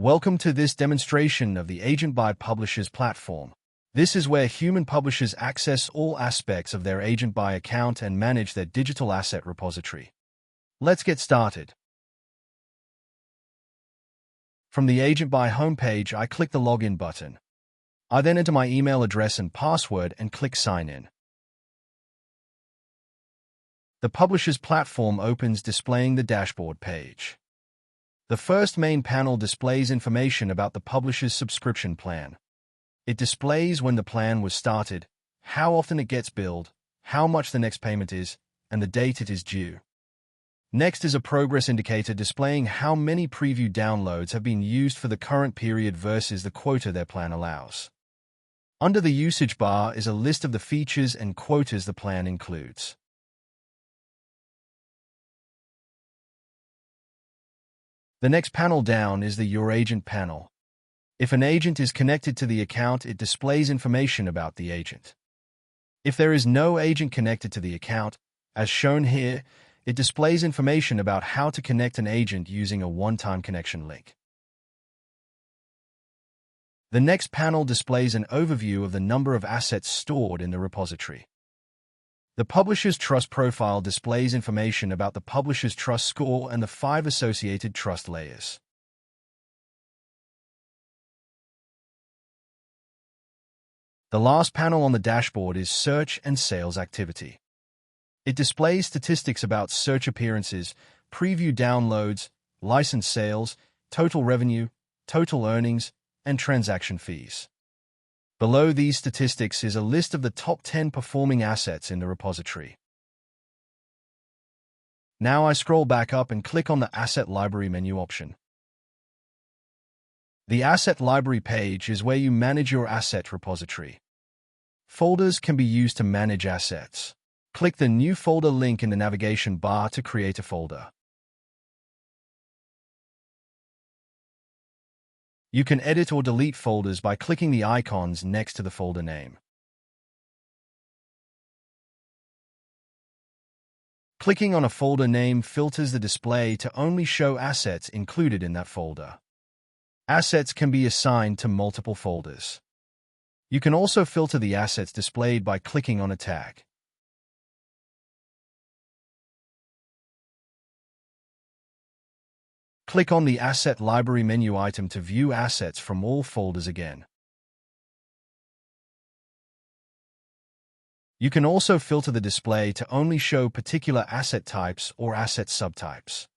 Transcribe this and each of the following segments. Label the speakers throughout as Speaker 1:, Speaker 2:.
Speaker 1: Welcome to this demonstration of the AgentBuy Publishers platform. This is where human publishers access all aspects of their AgentBuy account and manage their digital asset repository. Let's get started. From the AgentBuy homepage, I click the Login button. I then enter my email address and password and click Sign In. The Publishers platform opens, displaying the dashboard page. The first main panel displays information about the publisher's subscription plan. It displays when the plan was started, how often it gets billed, how much the next payment is, and the date it is due. Next is a progress indicator displaying how many preview downloads have been used for the current period versus the quota their plan allows. Under the usage bar is a list of the features and quotas the plan includes. The next panel down is the Your Agent panel. If an agent is connected to the account, it displays information about the agent. If there is no agent connected to the account, as shown here, it displays information about how to connect an agent using a one-time connection link. The next panel displays an overview of the number of assets stored in the repository. The Publisher's Trust Profile displays information about the Publisher's Trust Score and the 5 associated trust layers. The last panel on the dashboard is Search and Sales Activity. It displays statistics about search appearances, preview downloads, license sales, total revenue, total earnings, and transaction fees. Below these statistics is a list of the top 10 performing assets in the repository. Now I scroll back up and click on the Asset Library menu option. The Asset Library page is where you manage your asset repository. Folders can be used to manage assets. Click the New Folder link in the navigation bar to create a folder. You can edit or delete folders by clicking the icons next to the folder name. Clicking on a folder name filters the display to only show assets included in that folder. Assets can be assigned to multiple folders. You can also filter the assets displayed by clicking on a tag. Click on the Asset Library menu item to view assets from all folders again. You can also filter the display to only show particular asset types or asset subtypes.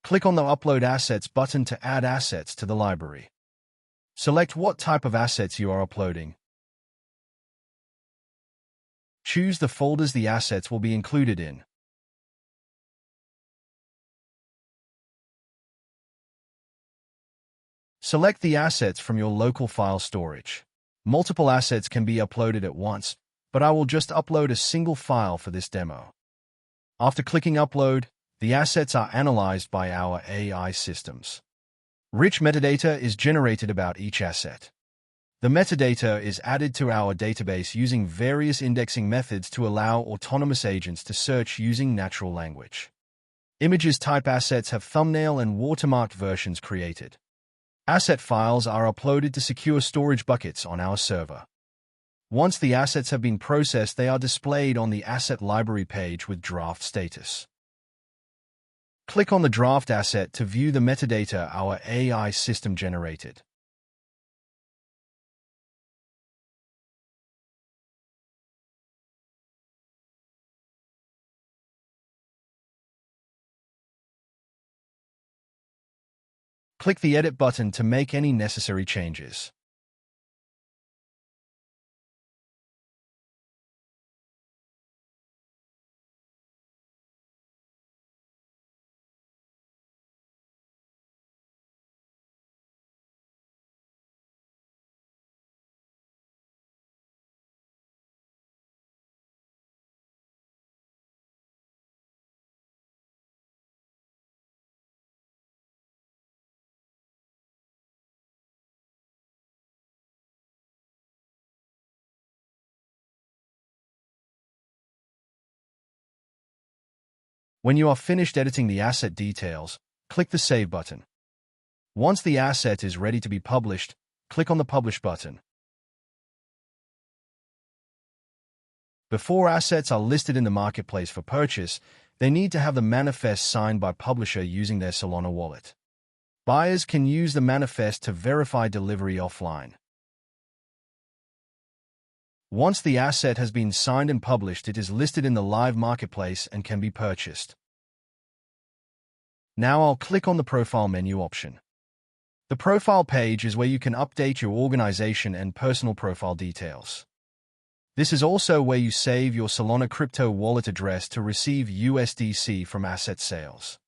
Speaker 1: Click on the Upload Assets button to add assets to the library. Select what type of assets you are uploading. Choose the folders the assets will be included in. Select the assets from your local file storage. Multiple assets can be uploaded at once, but I will just upload a single file for this demo. After clicking Upload, the assets are analyzed by our AI systems. Rich metadata is generated about each asset. The metadata is added to our database using various indexing methods to allow autonomous agents to search using natural language. Images type assets have thumbnail and watermarked versions created. Asset files are uploaded to secure storage buckets on our server. Once the assets have been processed, they are displayed on the Asset Library page with draft status. Click on the draft asset to view the metadata our AI system generated. Click the Edit button to make any necessary changes. When you are finished editing the asset details, click the Save button. Once the asset is ready to be published, click on the Publish button. Before assets are listed in the marketplace for purchase, they need to have the manifest signed by publisher using their Solana wallet. Buyers can use the manifest to verify delivery offline. Once the asset has been signed and published, it is listed in the live marketplace and can be purchased. Now I'll click on the Profile menu option. The Profile page is where you can update your organization and personal profile details. This is also where you save your Solana crypto wallet address to receive USDC from asset sales.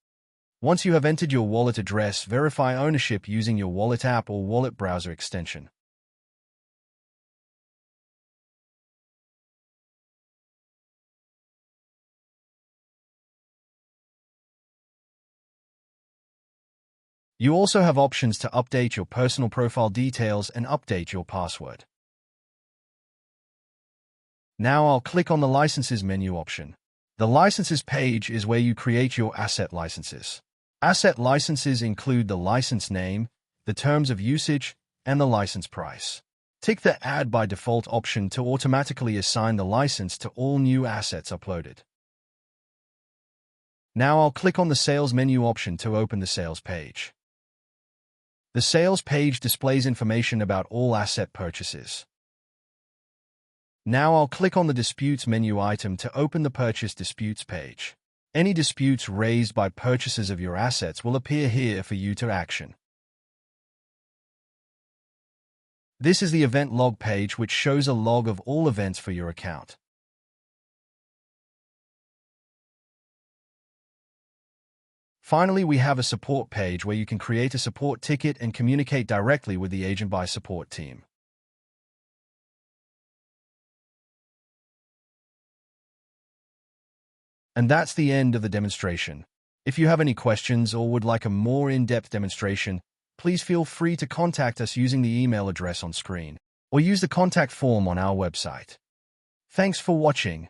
Speaker 1: Once you have entered your wallet address, verify ownership using your wallet app or wallet browser extension. You also have options to update your personal profile details and update your password. Now I'll click on the Licenses menu option. The Licenses page is where you create your asset licenses. Asset licenses include the license name, the terms of usage, and the license price. Tick the Add by Default option to automatically assign the license to all new assets uploaded. Now I'll click on the Sales menu option to open the Sales page. The Sales page displays information about all asset purchases. Now I'll click on the Disputes menu item to open the Purchase Disputes page. Any disputes raised by purchasers of your assets will appear here for you to action. This is the Event Log page, which shows a log of all events for your account. Finally, we have a support page where you can create a support ticket and communicate directly with the AgentBuy support team. And that's the end of the demonstration. If you have any questions or would like a more in-depth demonstration, please feel free to contact us using the email address on screen, or use the contact form on our website. Thanks for watching.